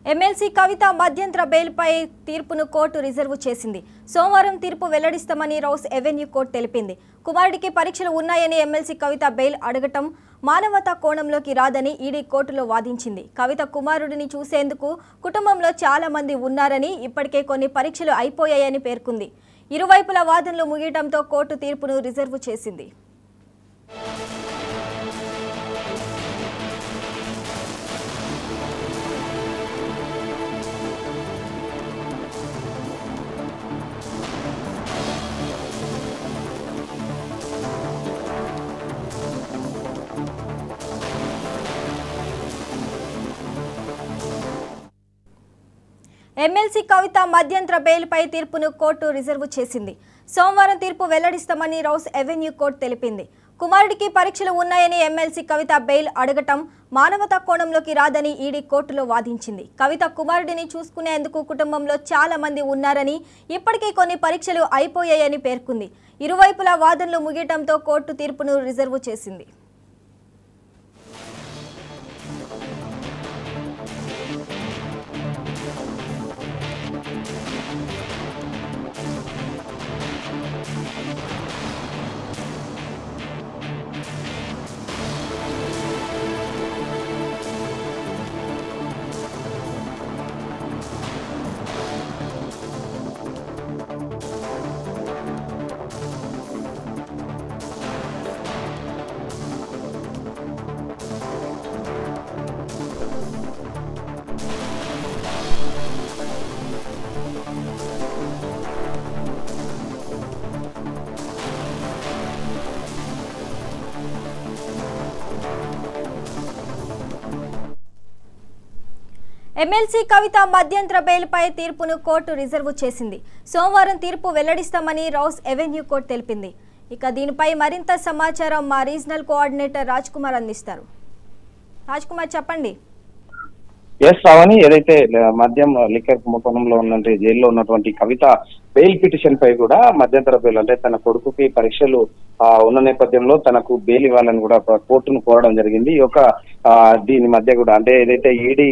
MLC కవిత మధ్యంతర బెయిల్పై తీర్పును కోర్టు రిజర్వ్ చేసింది. సోమవారం తీర్పు వెల్లడిస్తామని రౌస్ ఎవెన్యూ కోర్టు తెలిపింది. కుమారుడికి పరీక్షలు ఉన్నాయని ఎమ్మెల్సీ కవిత బెయిల్ అడగటం మానవతా కోణంలోకి రాదని ఈడీ కోర్టులో వాదించింది. కవిత కుమారుడిని చూసేందుకు కుటుంబంలో చాలా మంది ఉన్నారని, ఇప్పటికే కొన్ని పరీక్షలు అయిపోయాయని పేర్కొంది. ఇరువైపుల వాదనలు ముగియడంతో కోర్టు తీర్పును రిజర్వ్ చేసింది. ఎమ్మెల్సీ కవిత మధ్యంతర బెయిల్పై తీర్పును కోర్టు రిజర్వ్ చేసింది. సోమవారం తీర్పు వెల్లడిస్తామని రౌస్ ఎవెన్యూ కోర్టు తెలిపింది. కుమారుడికి పరీక్షలు ఉన్నాయని ఎమ్మెల్సీ కవిత బెయిల్ అడగటం మానవతా కోణంలోకి రాదని ఈడీ కోర్టులో వాదించింది. కవిత కుమారుడిని చూసుకునేందుకు కుటుంబంలో చాలా మంది ఉన్నారని, ఇప్పటికే కొన్ని పరీక్షలు అయిపోయాయని పేర్కొంది. ఇరువైపుల వాదనలు ముగియడంతో కోర్టు తీర్పును రిజర్వ్ చేసింది. ఎమ్మెల్సీ కవిత మధ్యంతర బెయిల్పై తీర్పును కోర్టు రిజర్వ్ చేసింది. సోమవారం తీర్పు వెల్లడిస్తామని రౌస్ ఎవెన్యూ కోర్టు తెలిపింది. ఇక దీనిపై మరింత సమాచారం మా రీజనల్ కోఆర్డినేటర్ రాజ్ కుమార్ అందిస్తారు. రాజ్ కుమార్ చెప్పండి. శ్రావణి, ఏదైతే మద్యం లిక్కర్ కుంభకోణంలో ఉన్నటువంటి జైల్లో ఉన్నటువంటి కవిత బెయిల్ పిటిషన్ పై కూడా మధ్యంతర బెయిల్ అంటే తన కొడుకుకి పరీక్షలు ఉన్న నేపథ్యంలో తనకు బెయిల్ ఇవ్వాలని కూడా కోర్టును కోరడం జరిగింది. ఈ యొక్క దీని మధ్య కూడా అంటే ఏదైతే ఈడీ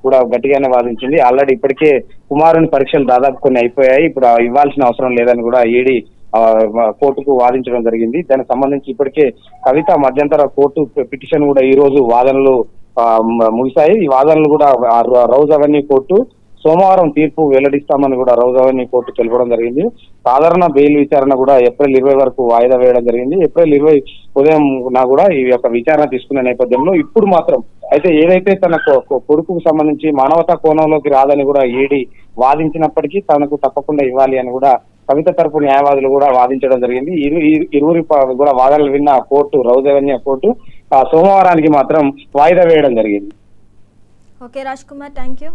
కూడా గట్టిగానే వాదించింది. ఆల్రెడీ ఇప్పటికే కుమారుని పరీక్షలు దాదాపు కొన్ని అయిపోయాయి, ఇప్పుడు ఇవ్వాల్సిన అవసరం లేదని కూడా ఈడీ కోర్టుకు వాదించడం జరిగింది. దానికి సంబంధించి ఇప్పటికే కవిత మధ్యంతర కోర్టు పిటిషన్ కూడా ఈ రోజు వాదనలు ముగిశాయి. ఈ వాదనలు కూడా రౌస్ అవెన్యూ కోర్టు సోమవారం తీర్పు వెల్లడిస్తామని కూడా రౌస్ అవెన్యూ కోర్టు తెలపడం జరిగింది. సాధారణ బెయిల్ విచారణ కూడా ఏప్రిల్ 20 వరకు వాయిదా వేయడం జరిగింది. ఏప్రిల్ 20 ఉదయం కూడా ఈ యొక్క విచారణ తీసుకునే నేపథ్యంలో ఇప్పుడు మాత్రం అయితే ఏదైతే తన కొడుకుకు సంబంధించి మానవతా కోణంలోకి రాదని కూడా ఈడీ వాదించినప్పటికీ తనకు తప్పకుండా ఇవ్వాలి అని కూడా కవిత తరపు న్యాయవాదులు కూడా వాదించడం జరిగింది. ఇరువురి కూడా వాదనలు విన్న కోర్టు రౌస్ అవెన్యూ కోర్టు సోమవారానికి మాత్రం వాయిదా వేయడం జరిగింది. Okay Raj Kumar, thank you.